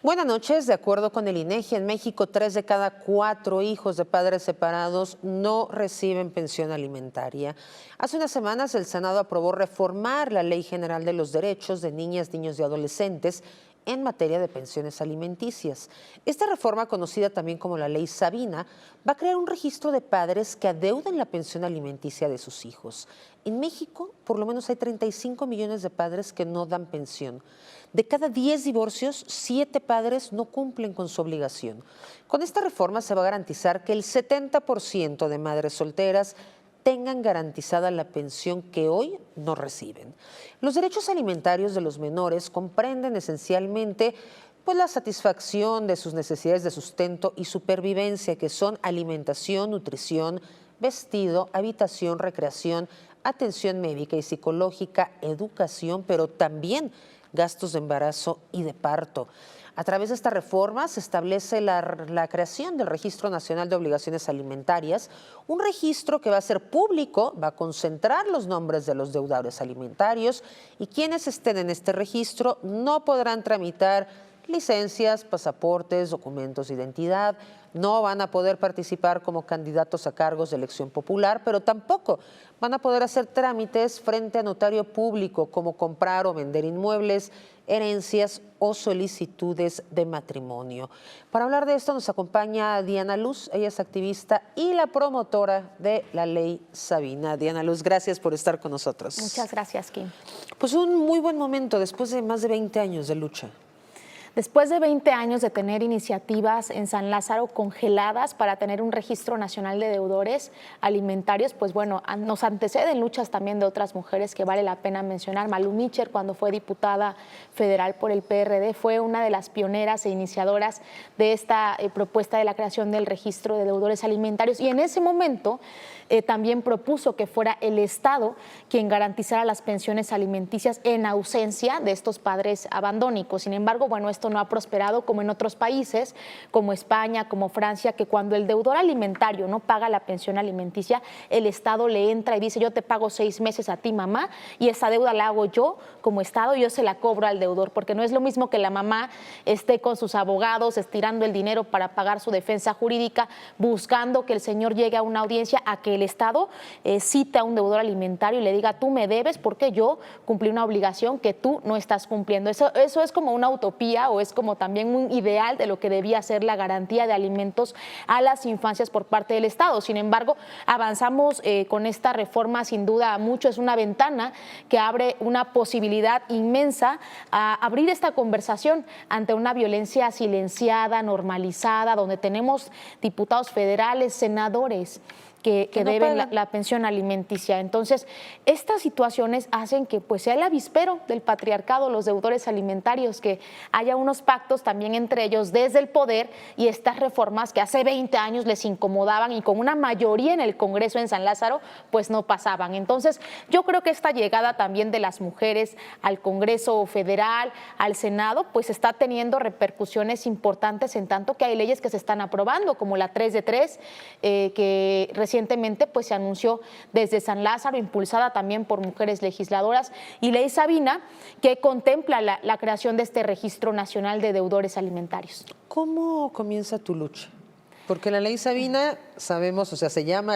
Buenas noches. De acuerdo con el INEGI, en México 3 de cada 4 hijos de padres separados no reciben pensión alimentaria. Hace unas semanas el Senado aprobó reformar la Ley General de los Derechos de Niñas, Niños y Adolescentes en materia de pensiones alimenticias. Esta reforma, conocida también como la Ley Sabina, va a crear un registro de padres que adeuden la pensión alimenticia de sus hijos. En México, por lo menos hay 35 millones de padres que no dan pensión. De cada 10 divorcios, 7 padres no cumplen con su obligación. Con esta reforma se va a garantizar que el 70% de madres solteras tengan garantizada la pensión que hoy no reciben. Los derechos alimentarios de los menores comprenden esencialmente la satisfacción de sus necesidades de sustento y supervivencia, que son alimentación, nutrición, vestido, habitación, recreación, atención médica y psicológica, educación, pero también gastos de embarazo y de parto. A través de esta reforma se establece la creación del Registro Nacional de Obligaciones Alimentarias, un registro que va a ser público, va a concentrar los nombres de los deudores alimentarios, y quienes estén en este registro no podrán tramitar licencias, pasaportes, documentos de identidad, no van a poder participar como candidatos a cargos de elección popular, pero tampoco van a poder hacer trámites frente a notario público como comprar o vender inmuebles, herencias o solicitudes de matrimonio. Para hablar de esto nos acompaña Diana Luz, ella es activista y la promotora de la Ley Sabina. Diana Luz, gracias por estar con nosotros. Muchas gracias, Kim. Pues un muy buen momento después de más de 20 años de lucha. Después de 20 años de tener iniciativas en San Lázaro congeladas para tener un registro nacional de deudores alimentarios, pues bueno, nos anteceden luchas también de otras mujeres que vale la pena mencionar. Malú Micher, cuando fue diputada federal por el PRD, fue una de las pioneras e iniciadoras de esta propuesta de la creación del registro de deudores alimentarios, y en ese momento también propuso que fuera el Estado quien garantizara las pensiones alimenticias en ausencia de estos padres abandónicos. Sin embargo, bueno, esto no ha prosperado como en otros países, como España, como Francia, que cuando el deudor alimentario no paga la pensión alimenticia, el Estado le entra y dice: yo te pago 6 meses a ti, mamá, y esa deuda la hago yo como Estado, y yo se la cobro al deudor, porque no es lo mismo que la mamá esté con sus abogados estirando el dinero para pagar su defensa jurídica, buscando que el señor llegue a una audiencia, a que el Estado cite a un deudor alimentario y le diga: tú me debes porque yo cumplí una obligación que tú no estás cumpliendo. Eso es como una utopía, o es como también un ideal de lo que debía ser la garantía de alimentos a las infancias por parte del Estado. Sin embargo, avanzamos con esta reforma sin duda mucho. Es una ventana que abre una posibilidad inmensa a abrir esta conversación ante una violencia silenciada, normalizada, donde tenemos diputados federales, senadores que deben la pensión alimenticia. Entonces, estas situaciones hacen que pues sea el avispero del patriarcado, los deudores alimentarios, que haya unos pactos también entre ellos desde el poder, y estas reformas que hace 20 años les incomodaban y con una mayoría en el Congreso en San Lázaro pues no pasaban. Entonces, yo creo que esta llegada también de las mujeres al Congreso federal, al Senado, pues está teniendo repercusiones importantes, en tanto que hay leyes que se están aprobando, como la 3 de 3, que recientemente pues se anunció desde San Lázaro, impulsada también por mujeres legisladoras, y Ley Sabina, que contempla la creación de este Registro Nacional de Deudores Alimentarios. ¿Cómo comienza tu lucha? Porque la Ley Sabina, sabemos, se llama,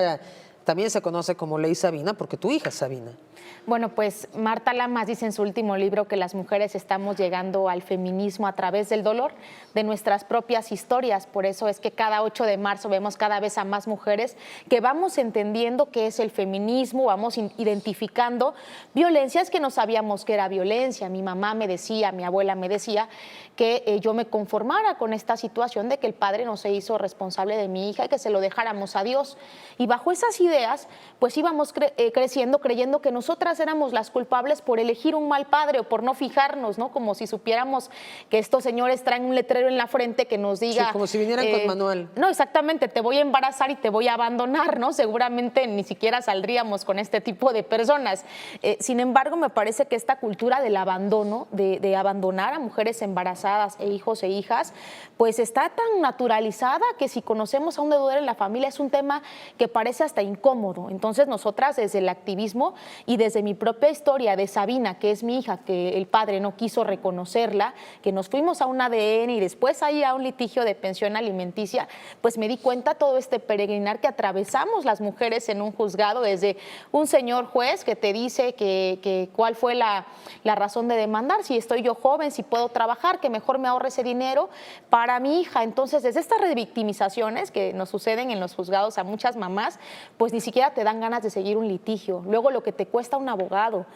también se conoce como Ley Sabina porque tu hija es Sabina. Bueno, pues Marta Lamas dice en su último libro que las mujeres estamos llegando al feminismo a través del dolor de nuestras propias historias. Por eso es que cada 8 de marzo vemos cada vez a más mujeres que vamos entendiendo qué es el feminismo, vamos identificando violencias que no sabíamos que era violencia. Mi mamá me decía, mi abuela me decía que yo me conformara con esta situación de que el padre no se hizo responsable de mi hija y que se lo dejáramos a Dios. Y bajo esas ideas, pues íbamos creciendo creyendo que nosotras éramos las culpables por elegir un mal padre o por no fijarnos, ¿no? Como si supiéramos que estos señores traen un letrero en la frente que nos diga... Sí, como si vinieran con manual. No, exactamente, te voy a embarazar y te voy a abandonar, ¿no? Seguramente ni siquiera saldríamos con este tipo de personas. Sin embargo, me parece que esta cultura del abandono, de abandonar a mujeres embarazadas e hijos e hijas, pues está tan naturalizada que si conocemos a un deudor en la familia es un tema que parece hasta incómodo cómodo. Entonces nosotras desde el activismo y desde mi propia historia de Sabina, que es mi hija, que el padre no quiso reconocerla, que nos fuimos a un ADN y después ahí a un litigio de pensión alimenticia, pues me di cuenta todo este peregrinar que atravesamos las mujeres en un juzgado, desde un señor juez que te dice que cuál fue la razón de demandar, si estoy yo joven, si puedo trabajar, que mejor me ahorre ese dinero para mi hija. Entonces, desde estas revictimizaciones que nos suceden en los juzgados a muchas mamás, pues ni siquiera te dan ganas de seguir un litigio. Luego lo que te cuesta un abogado.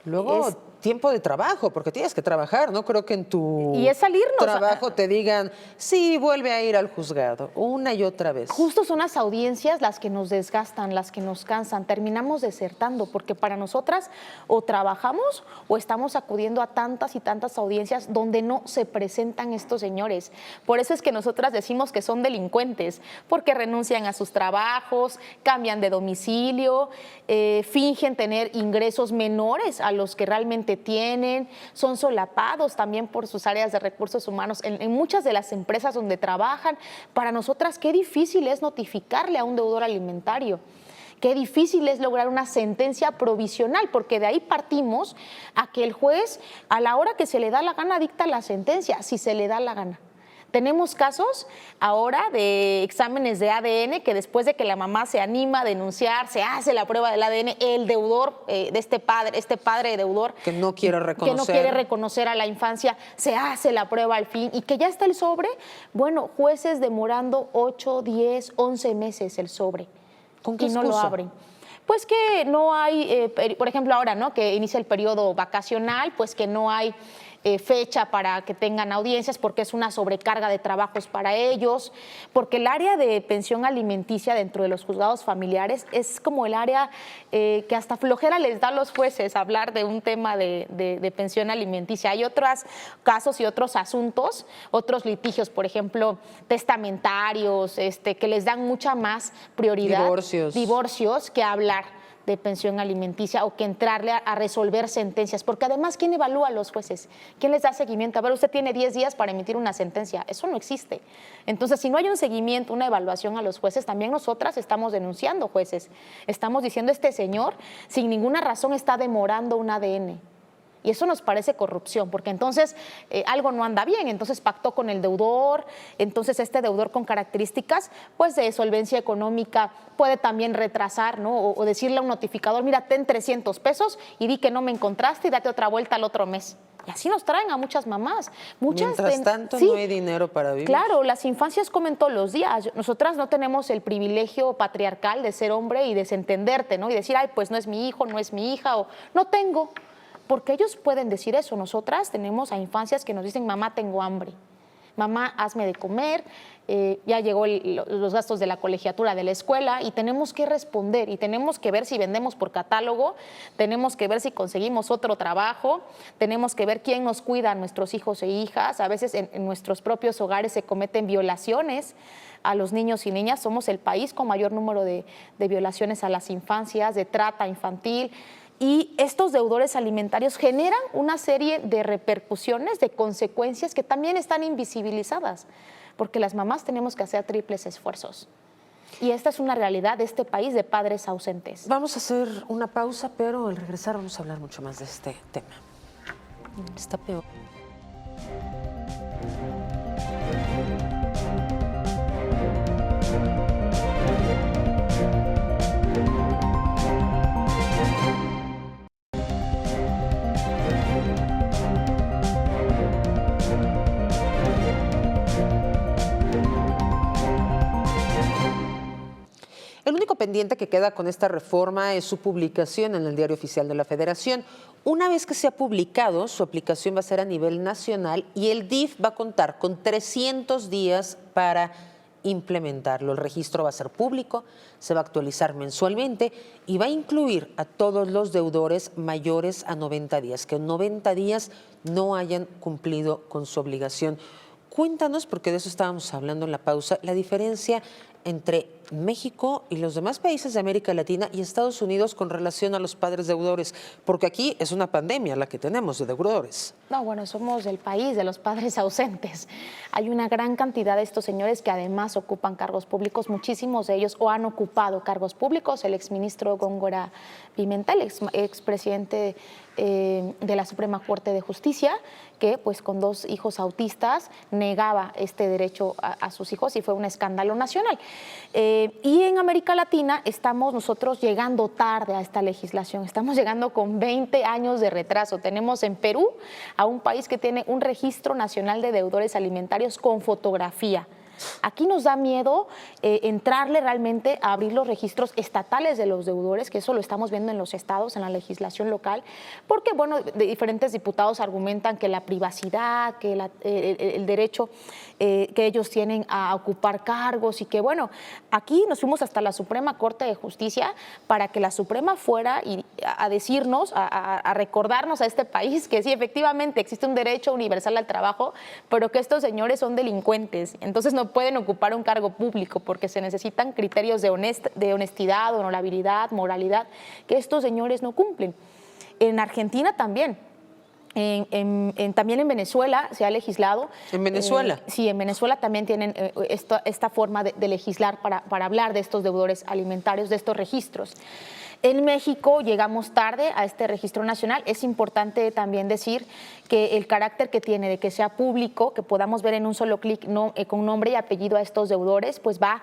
Luego, tiempo de trabajo, porque tienes que trabajar, no creo que en tu y es salirnos trabajo te digan, sí, vuelve a ir al juzgado, una y otra vez. Justo son las audiencias las que nos desgastan, las que nos cansan, terminamos desertando, porque para nosotras o trabajamos o estamos acudiendo a tantas y tantas audiencias donde no se presentan estos señores. Por eso es que nosotras decimos que son delincuentes, porque renuncian a sus trabajos, cambian de domicilio, fingen tener ingresos menores a los que realmente tienen, son solapados también por sus áreas de recursos humanos en muchas de las empresas donde trabajan. Para nosotras, qué difícil es notificarle a un deudor alimentario. Qué difícil es lograr una sentencia provisional, porque de ahí partimos a que el juez, a la hora que se le da la gana, dicta la sentencia, si se le da la gana. Tenemos casos ahora de exámenes de ADN que después de que la mamá se anima a denunciar, se hace la prueba del ADN, el deudor de este padre deudor que no quiere reconocer a la infancia, se hace la prueba al fin y que ya está el sobre. Bueno, jueces demorando 8, 10, 11 meses el sobre. ¿Con qué y no excusa? lo abren. Pues que no hay, por ejemplo ahora, ¿no?, que inicia el periodo vacacional, pues que no hay fecha para que tengan audiencias porque es una sobrecarga de trabajos para ellos, porque el área de pensión alimenticia dentro de los juzgados familiares es como el área que hasta flojera les da a los jueces hablar de un tema de pensión alimenticia. Hay otros casos y otros asuntos, otros litigios, por ejemplo, testamentarios, que les dan mucha más prioridad. Divorcios que hablar de pensión alimenticia o que entrarle a resolver sentencias, porque además, ¿quién evalúa a los jueces? ¿Quién les da seguimiento? A ver, usted tiene 10 días para emitir una sentencia. Eso no existe. Entonces, si no hay un seguimiento, una evaluación a los jueces, también nosotras estamos denunciando jueces. Estamos diciendo, este señor, sin ninguna razón, está demorando un ADN. Y eso nos parece corrupción, porque entonces algo no anda bien, entonces pactó con el deudor, entonces este deudor con características pues de solvencia económica puede también retrasar, ¿no? O decirle a un notificador, mira, ten 300 pesos y di que no me encontraste y date otra vuelta al otro mes. Y así nos traen a muchas mamás. Mientras tanto, sí, no hay dinero para vivir. Claro, las infancias comen todos los días. Nosotras no tenemos el privilegio patriarcal de ser hombre y desentenderte, ¿no? Y decir, ay, pues no es mi hijo, no es mi hija, o no tengo. Porque ellos pueden decir eso. Nosotras tenemos a infancias que nos dicen, mamá, tengo hambre, mamá, hazme de comer, ya llegó los gastos de la colegiatura de la escuela y tenemos que responder y tenemos que ver si vendemos por catálogo, tenemos que ver si conseguimos otro trabajo, tenemos que ver quién nos cuida a nuestros hijos e hijas. A veces en nuestros propios hogares se cometen violaciones a los niños y niñas. Somos el país con mayor número de violaciones a las infancias, de trata infantil. Y estos deudores alimentarios generan una serie de repercusiones, de consecuencias que también están invisibilizadas, porque las mamás tenemos que hacer triples esfuerzos. Y esta es una realidad de este país de padres ausentes. Vamos a hacer una pausa, pero al regresar vamos a hablar mucho más de este tema. Está peor. El único pendiente que queda con esta reforma es su publicación en el Diario Oficial de la Federación. Una vez que sea publicado, su aplicación va a ser a nivel nacional y el DIF va a contar con 300 días para implementarlo. El registro va a ser público, se va a actualizar mensualmente y va a incluir a todos los deudores mayores a 90 días, que en 90 días no hayan cumplido con su obligación. Cuéntanos, porque de eso estábamos hablando en la pausa, la diferencia entre México y los demás países de América Latina y Estados Unidos con relación a los padres deudores? Porque aquí es una pandemia la que tenemos de deudores. No, bueno, somos el país de los padres ausentes. Hay una gran cantidad de estos señores que además ocupan cargos públicos, muchísimos de ellos o han ocupado cargos públicos. El exministro Góngora Pimentel, expresidente de la Suprema Corte de Justicia, que pues con 2 hijos autistas negaba este derecho a sus hijos y fue un escándalo nacional. Y en América Latina estamos nosotros llegando tarde a esta legislación, estamos llegando con 20 años de retraso. Tenemos en Perú a un país que tiene un registro nacional de deudores alimentarios con fotografía. Aquí nos da miedo entrarle realmente a abrir los registros estatales de los deudores, que eso lo estamos viendo en los estados, en la legislación local, porque, bueno, de diferentes diputados argumentan que la privacidad, que el derecho que ellos tienen a ocupar cargos y que, bueno, aquí nos fuimos hasta la Suprema Corte de Justicia para que la Suprema fuera a decirnos, a recordarnos a este país que sí, efectivamente existe un derecho universal al trabajo, pero que estos señores son delincuentes. Entonces no pueden ocupar un cargo público porque se necesitan criterios de honestidad, honorabilidad, moralidad, que estos señores no cumplen. En Argentina también. También en Venezuela se ha legislado. ¿En Venezuela? Sí, en Venezuela también tienen esta forma de legislar para hablar de estos deudores alimentarios, de estos registros. En México llegamos tarde a este registro nacional. Es importante también decir que el carácter que tiene de que sea público, que podamos ver en un solo clic con nombre y apellido a estos deudores, pues va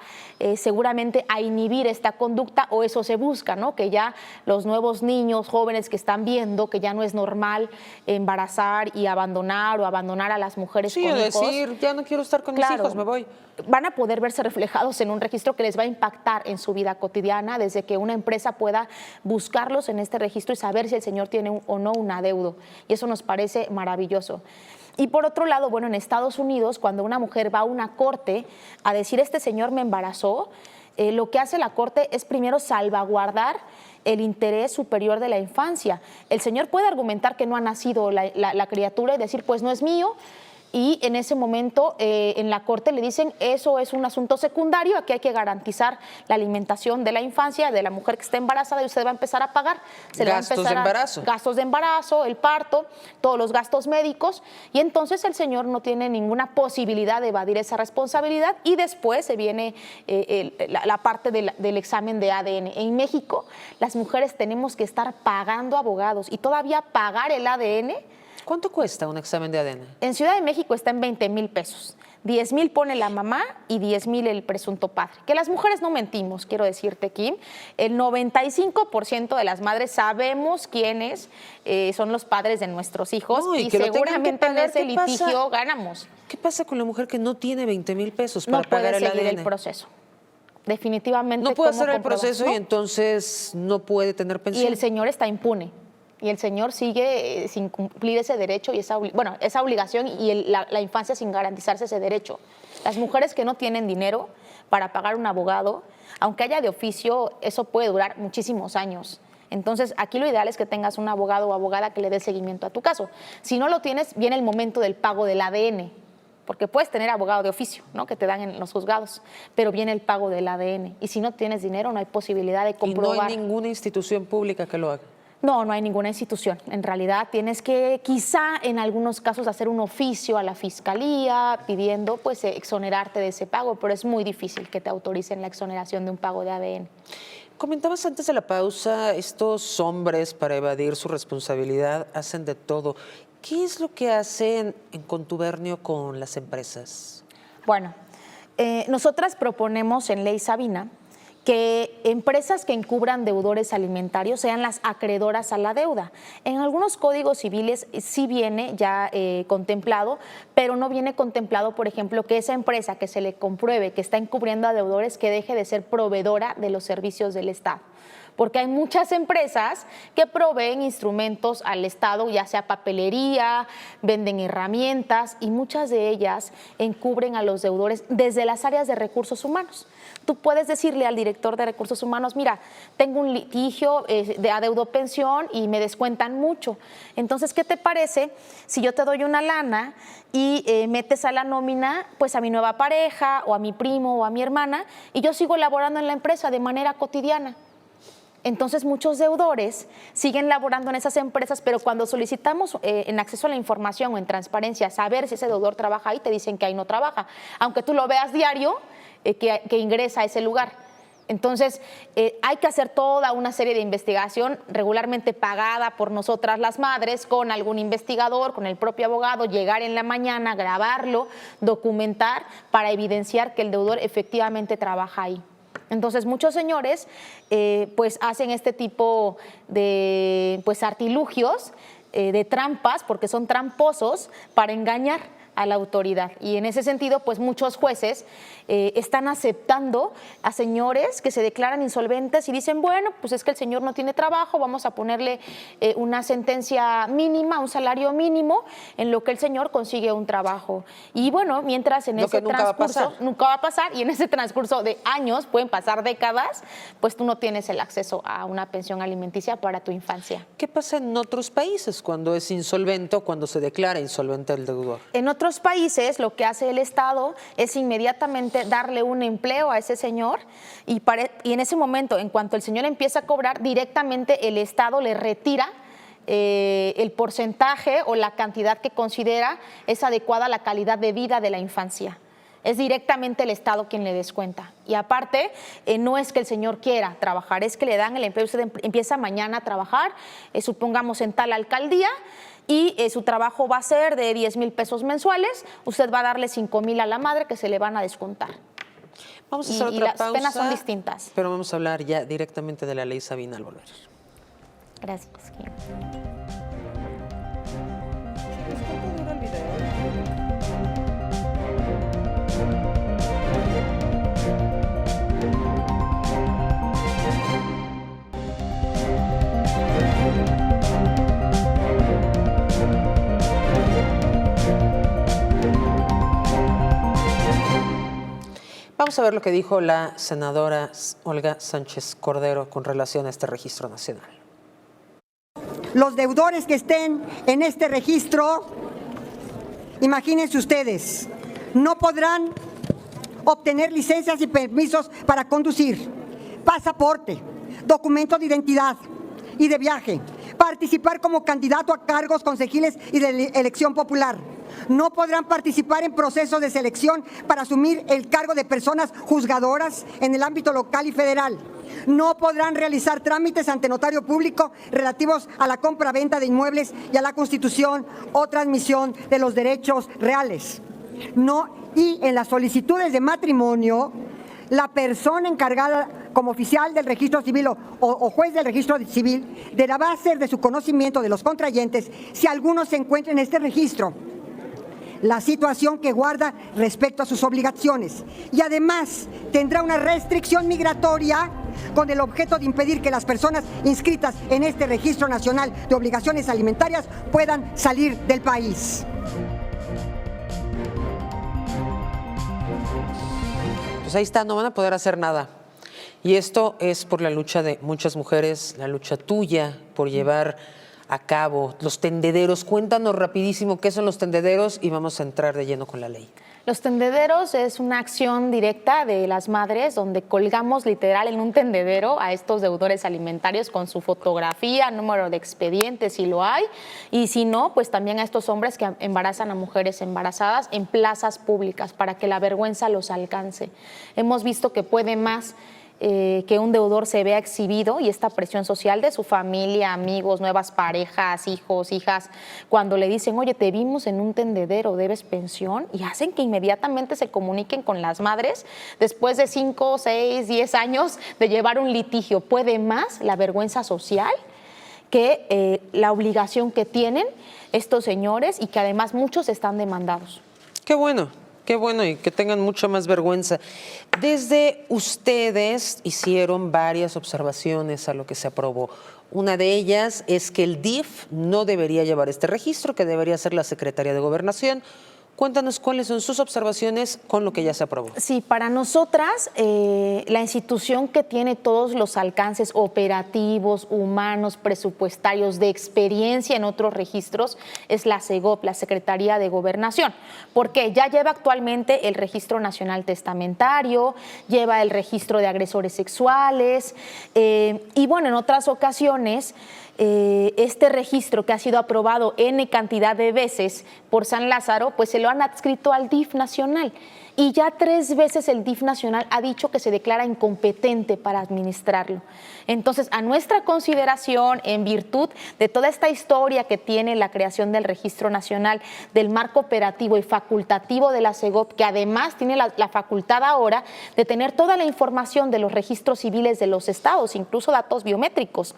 seguramente a inhibir esta conducta, o eso se busca, ¿no? Que ya los nuevos niños, jóvenes que están viendo que ya no es normal embarazar y abandonar a las mujeres con hijos. Sí, decir, ya no quiero estar con mis hijos, me voy. Van a poder verse reflejados en un registro que les va a impactar en su vida cotidiana, desde que una empresa pueda buscarlos en este registro y saber si el señor tiene o no un adeudo. Y eso nos parece maravilloso. Y por otro lado, bueno, en Estados Unidos, cuando una mujer va a una corte a decir, este señor me embarazó, lo que hace la corte es primero salvaguardar el interés superior de la infancia. El señor puede argumentar que no ha nacido la criatura y decir, pues no es mío, y en ese momento en la corte le dicen, eso es un asunto secundario, aquí hay que garantizar la alimentación de la infancia, de la mujer que está embarazada, y usted va a empezar a pagar. Gastos de embarazo. Gastos de embarazo, el parto, todos los gastos médicos, y entonces el señor no tiene ninguna posibilidad de evadir esa responsabilidad, y después se viene la parte del examen de ADN. En México, las mujeres tenemos que estar pagando abogados y todavía pagar el ADN. ¿Cuánto cuesta un examen de ADN? En Ciudad de México está en 20,000 pesos. 10,000 pone la mamá y 10,000 el presunto padre. Que las mujeres no mentimos, quiero decirte, Kim. El 95% de las madres sabemos quiénes son los padres de nuestros hijos, no, y seguramente en ese litigio ganamos. ¿Qué pasa con la mujer que no tiene 20,000 pesos para no pagar el ADN? No puede seguir el proceso. Definitivamente. No puede hacer el proceso, ¿no? Y entonces no puede tener pensión. Y el señor está impune. Y el señor sigue sin cumplir ese derecho y esa obligación, y la infancia sin garantizarse ese derecho. Las mujeres que no tienen dinero para pagar un abogado, aunque haya de oficio, eso puede durar muchísimos años. Entonces, aquí lo ideal es que tengas un abogado o abogada que le dé seguimiento a tu caso. Si no lo tienes, viene el momento del pago del ADN, porque puedes tener abogado de oficio, ¿no?, que te dan en los juzgados, pero viene el pago del ADN. Y si no tienes dinero, no hay posibilidad de comprobar. Y no hay ninguna institución pública que lo haga. No, no hay ninguna institución. En realidad tienes que, quizá en algunos casos, hacer un oficio a la fiscalía pidiendo pues exonerarte de ese pago, pero es muy difícil que te autoricen la exoneración de un pago de ADN. Comentabas antes de la pausa, estos hombres, para evadir su responsabilidad, hacen de todo. ¿Qué es lo que hacen en contubernio con las empresas? Bueno, nosotras proponemos en Ley Sabina que empresas que encubran deudores alimentarios sean las acreedoras a la deuda. En algunos códigos civiles sí viene ya contemplado, pero no viene contemplado, por ejemplo, que esa empresa que se le compruebe que está encubriendo a deudores, que deje de ser proveedora de los servicios del Estado. porque hay muchas empresas que proveen instrumentos al Estado, ya sea papelería, venden herramientas, y muchas de ellas encubren a los deudores desde las áreas de recursos humanos. Tú puedes decirle al director de recursos humanos, mira, tengo un litigio de adeudo pensión y me descuentan mucho. Entonces, ¿qué te parece si yo te doy una lana y metes a la nómina pues a mi nueva pareja o a mi primo o a mi hermana, y yo sigo laborando en la empresa de manera cotidiana? Entonces, muchos deudores siguen laborando en esas empresas, pero cuando solicitamos en acceso a la información o en transparencia saber si ese deudor trabaja ahí, te dicen que ahí no trabaja, aunque tú lo veas diario que ingresa a ese lugar. Entonces, hay que hacer toda una serie de investigación regularmente pagada por nosotras las madres, con algún investigador, con el propio abogado, llegar en la mañana, grabarlo, documentar para evidenciar que el deudor efectivamente trabaja ahí. Entonces, muchos señores pues hacen este tipo de artilugios, de trampas, porque son tramposos, para engañar a la autoridad. Y en ese sentido, pues muchos jueces están aceptando a señores que se declaran insolventes y dicen, bueno, pues es que el señor no tiene trabajo, vamos a ponerle una sentencia mínima, un salario mínimo, en lo que el señor consigue un trabajo. Y bueno, mientras en ese transcurso nunca va a pasar, y en ese transcurso de años, pueden pasar décadas, pues tú no tienes el acceso a una pensión alimenticia para tu infancia. ¿Qué pasa en otros países cuando es insolvente o cuando se declara insolvente el deudor? En otros países lo que hace el Estado es inmediatamente darle un empleo a ese señor, y en ese momento, en cuanto el señor empieza a cobrar, directamente el Estado le retira el porcentaje o la cantidad que considera es adecuada a la calidad de vida de la infancia. Es directamente el Estado quien le descuenta. Y aparte, no es que el señor quiera trabajar, es que le dan el empleo. Usted empieza mañana a trabajar, supongamos en tal alcaldía, y su trabajo va a ser de 10,000 pesos mensuales. Usted va a darle 5,000 a la madre, que se le van a descontar. Vamos a hacer otra pausa. Las penas son distintas. Pero vamos a hablar ya directamente de la ley Sabina al volver. Gracias, Kim. Vamos a ver lo que dijo la senadora Olga Sánchez Cordero con relación a este registro nacional. Los deudores que estén en este registro, imagínense ustedes, no podrán obtener licencias y permisos para conducir, pasaporte, documento de identidad y de viaje, participar como candidato a cargos concejiles y de elección popular. No podrán participar en procesos de selección para asumir el cargo de personas juzgadoras en el ámbito local y federal. No podrán realizar trámites ante notario público relativos a la compra-venta de inmuebles y a la constitución o transmisión de los derechos reales. Y en las solicitudes de matrimonio, la persona encargada como oficial del registro civil o juez del registro civil deberá hacer de su conocimiento de los contrayentes, si alguno se encuentra en este registro, la situación que guarda respecto a sus obligaciones, y además tendrá una restricción migratoria con el objeto de impedir que las personas inscritas en este registro nacional de obligaciones alimentarias puedan salir del país. Pues ahí está, no van a poder hacer nada. Y esto es por la lucha de muchas mujeres, la lucha tuya por llevar a cabo los tendederos. Cuéntanos rapidísimo qué son los tendederos y vamos a entrar de lleno con la ley. Los tendederos es una acción directa de las madres donde colgamos literal en un tendedero a estos deudores alimentarios con su fotografía, número de expediente si lo hay, y si no, pues también a estos hombres que embarazan a mujeres embarazadas en plazas públicas para que la vergüenza los alcance. Hemos visto que puede más que un deudor se vea exhibido, y esta presión social de su familia, amigos, nuevas parejas, hijos, hijas, cuando le dicen, oye, te vimos en un tendedero, debes pensión, y hacen que inmediatamente se comuniquen con las madres después de 5, 6, 10 años de llevar un litigio. Puede más la vergüenza social que la obligación que tienen estos señores, y que además muchos están demandados. Qué Qué bueno y que tengan mucha más vergüenza. Desde ustedes hicieron varias observaciones a lo que se aprobó. Una de ellas es que el DIF no debería llevar este registro, que debería ser la Secretaría de Gobernación. Cuéntanos cuáles son sus observaciones con lo que ya se aprobó. Sí, para nosotras, la institución que tiene todos los alcances operativos, humanos, presupuestarios, de experiencia en otros registros, es la SEGOP, la Secretaría de Gobernación, porque ya lleva actualmente el Registro Nacional Testamentario, lleva el registro de agresores sexuales, y bueno, en otras ocasiones, este registro que ha sido aprobado N cantidad de veces por San Lázaro, pues se lo han adscrito al DIF nacional. Y ya 3 veces el DIF nacional ha dicho que se declara incompetente para administrarlo. Entonces, a nuestra consideración, en virtud de toda esta historia que tiene la creación del Registro Nacional, del marco operativo y facultativo de la SEGOP, que además tiene la facultad ahora de tener toda la información de los registros civiles de los estados, incluso datos biométricos.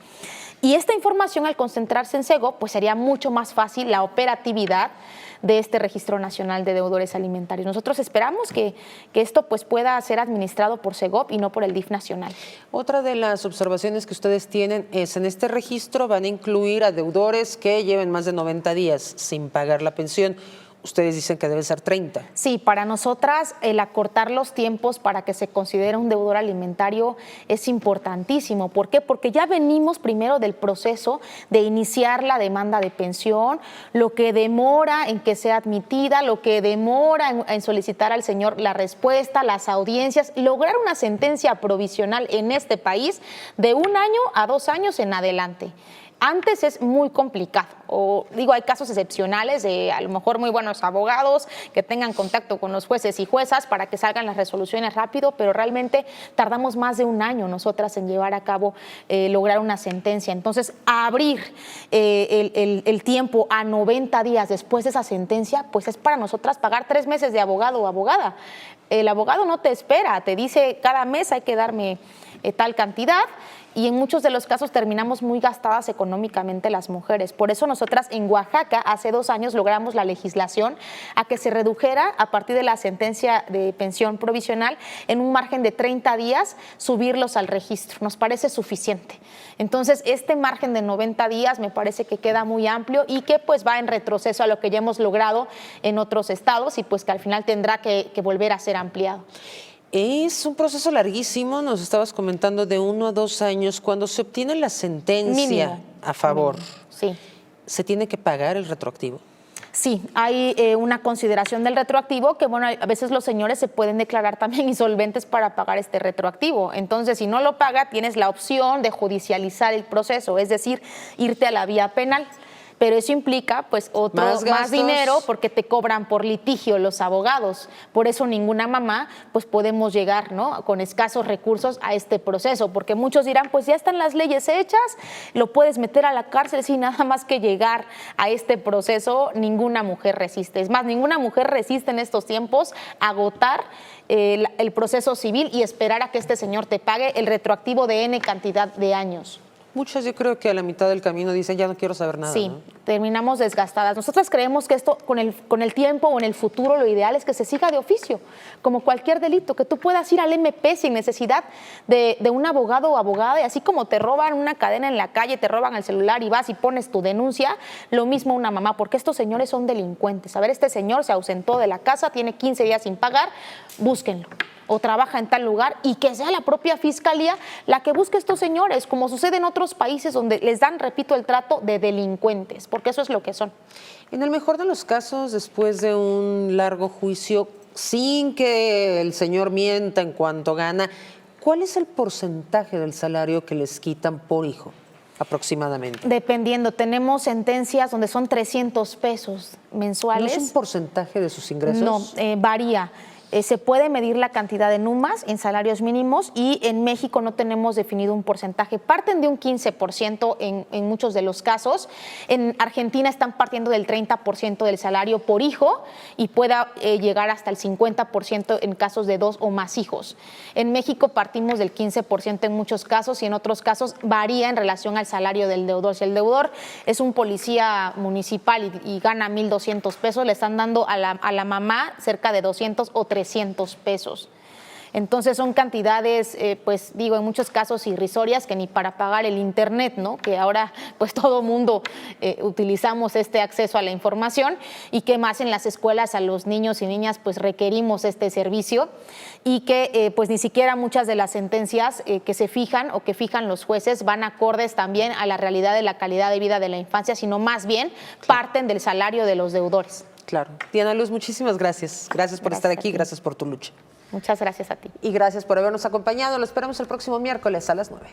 Y esta información, al concentrarse en SEGOP, pues sería mucho más fácil la operatividad de este Registro Nacional de Deudores Alimentarios. Nosotros esperamos que esto pues pueda ser administrado por SEGOP y no por el DIF nacional. Otra de las observaciones que ustedes tienen es, en este registro van a incluir a deudores que lleven más de 90 días sin pagar la pensión. Ustedes dicen que debe ser 30. Sí, para nosotras el acortar los tiempos para que se considere un deudor alimentario es importantísimo. ¿Por qué? Porque ya venimos primero del proceso de iniciar la demanda de pensión, lo que demora en que sea admitida, lo que demora en solicitar al señor la respuesta, las audiencias, lograr una sentencia provisional en este país de 1 año a 2 años en adelante. Antes es muy complicado, o digo, hay casos excepcionales de a lo mejor muy buenos abogados que tengan contacto con los jueces y juezas para que salgan las resoluciones rápido, pero realmente tardamos más de 1 año nosotras en llevar a cabo, lograr una sentencia. Entonces, abrir el tiempo a 90 días después de esa sentencia, pues es para nosotras pagar 3 meses de abogado o abogada. El abogado no te espera, te dice cada mes hay que darme tal cantidad, y en muchos de los casos terminamos muy gastadas económicamente las mujeres. Por eso nosotras en Oaxaca hace 2 años logramos la legislación a que se redujera a partir de la sentencia de pensión provisional en un margen de 30 días, subirlos al registro. Nos parece suficiente. Entonces, este margen de 90 días me parece que queda muy amplio y que pues va en retroceso a lo que ya hemos logrado en otros estados y pues que al final tendrá que volver a ser ampliado. Es un proceso larguísimo, nos estabas comentando, de 1 a 2 años. Cuando se obtiene la sentencia Mínimo. a favor, Sí. ¿se tiene que pagar el retroactivo? Sí, hay una consideración del retroactivo que, bueno, a veces los señores se pueden declarar también insolventes para pagar este retroactivo. Entonces, si no lo paga, tienes la opción de judicializar el proceso, es decir, irte a la vía penal. Pero eso implica pues más dinero porque te cobran por litigio los abogados. Por eso ninguna mamá pues podemos llegar, ¿no?, con escasos recursos a este proceso, porque muchos dirán pues ya están las leyes hechas, lo puedes meter a la cárcel sin nada más que llegar a este proceso. Ninguna mujer resiste. Es más, ninguna mujer resiste en estos tiempos agotar el proceso civil y esperar a que este señor te pague el retroactivo de N cantidad de años. Muchas, yo creo que a la mitad del camino dicen, ya no quiero saber nada. Sí, ¿no? Terminamos desgastadas. Nosotras creemos que esto con el tiempo o en el futuro lo ideal es que se siga de oficio, como cualquier delito, que tú puedas ir al MP sin necesidad de un abogado o abogada, y así como te roban una cadena en la calle, te roban el celular y vas y pones tu denuncia, lo mismo una mamá, porque estos señores son delincuentes. A ver, este señor se ausentó de la casa, tiene 15 días sin pagar, búsquenlo. O trabaja en tal lugar, y que sea la propia fiscalía la que busque a estos señores, como sucede en otros países donde les dan, repito, el trato de delincuentes, porque eso es lo que son. En el mejor de los casos, después de un largo juicio, sin que el señor mienta en cuanto gana, ¿cuál es el porcentaje del salario que les quitan por hijo, aproximadamente? Dependiendo, tenemos sentencias donde son 300 pesos mensuales. ¿No es un porcentaje de sus ingresos? No, varía. se puede medir la cantidad de NUMAS en salarios mínimos y en México no tenemos definido un porcentaje. Parten de un 15% en muchos de los casos. En Argentina están partiendo del 30% del salario por hijo y pueda llegar hasta el 50% en casos de 2 o más hijos. En México partimos del 15% en muchos casos y en otros casos varía en relación al salario del deudor. Si el deudor es un policía municipal y gana 1,200 pesos, le están dando a la mamá cerca de 200 o 300 pesos. Entonces son cantidades, pues digo, en muchos casos irrisorias que ni para pagar el internet, ¿no? Que ahora pues todo mundo utilizamos este acceso a la información y que más en las escuelas a los niños y niñas pues requerimos este servicio y que pues ni siquiera muchas de las sentencias que se fijan o que fijan los jueces van acordes también a la realidad de la calidad de vida de la infancia, sino más bien parten del salario de los deudores. Claro. Diana Luz, muchísimas gracias. Gracias por estar aquí, gracias por tu lucha. Muchas gracias a ti. Y gracias por habernos acompañado. Lo esperamos el próximo miércoles a las 9.